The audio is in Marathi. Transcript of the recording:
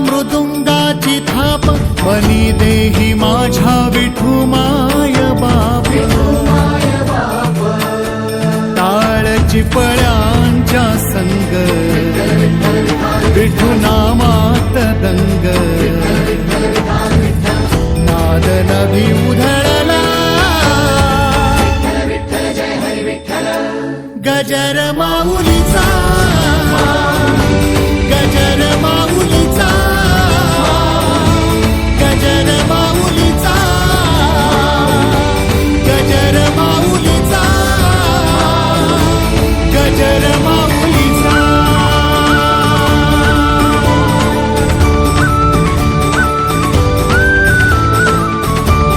मृदुंगाची थाप मनी देही माझ्या विठुमाय बाप टाळची पळ्यांच्या संग विठुनामात दंग नाद नभी उध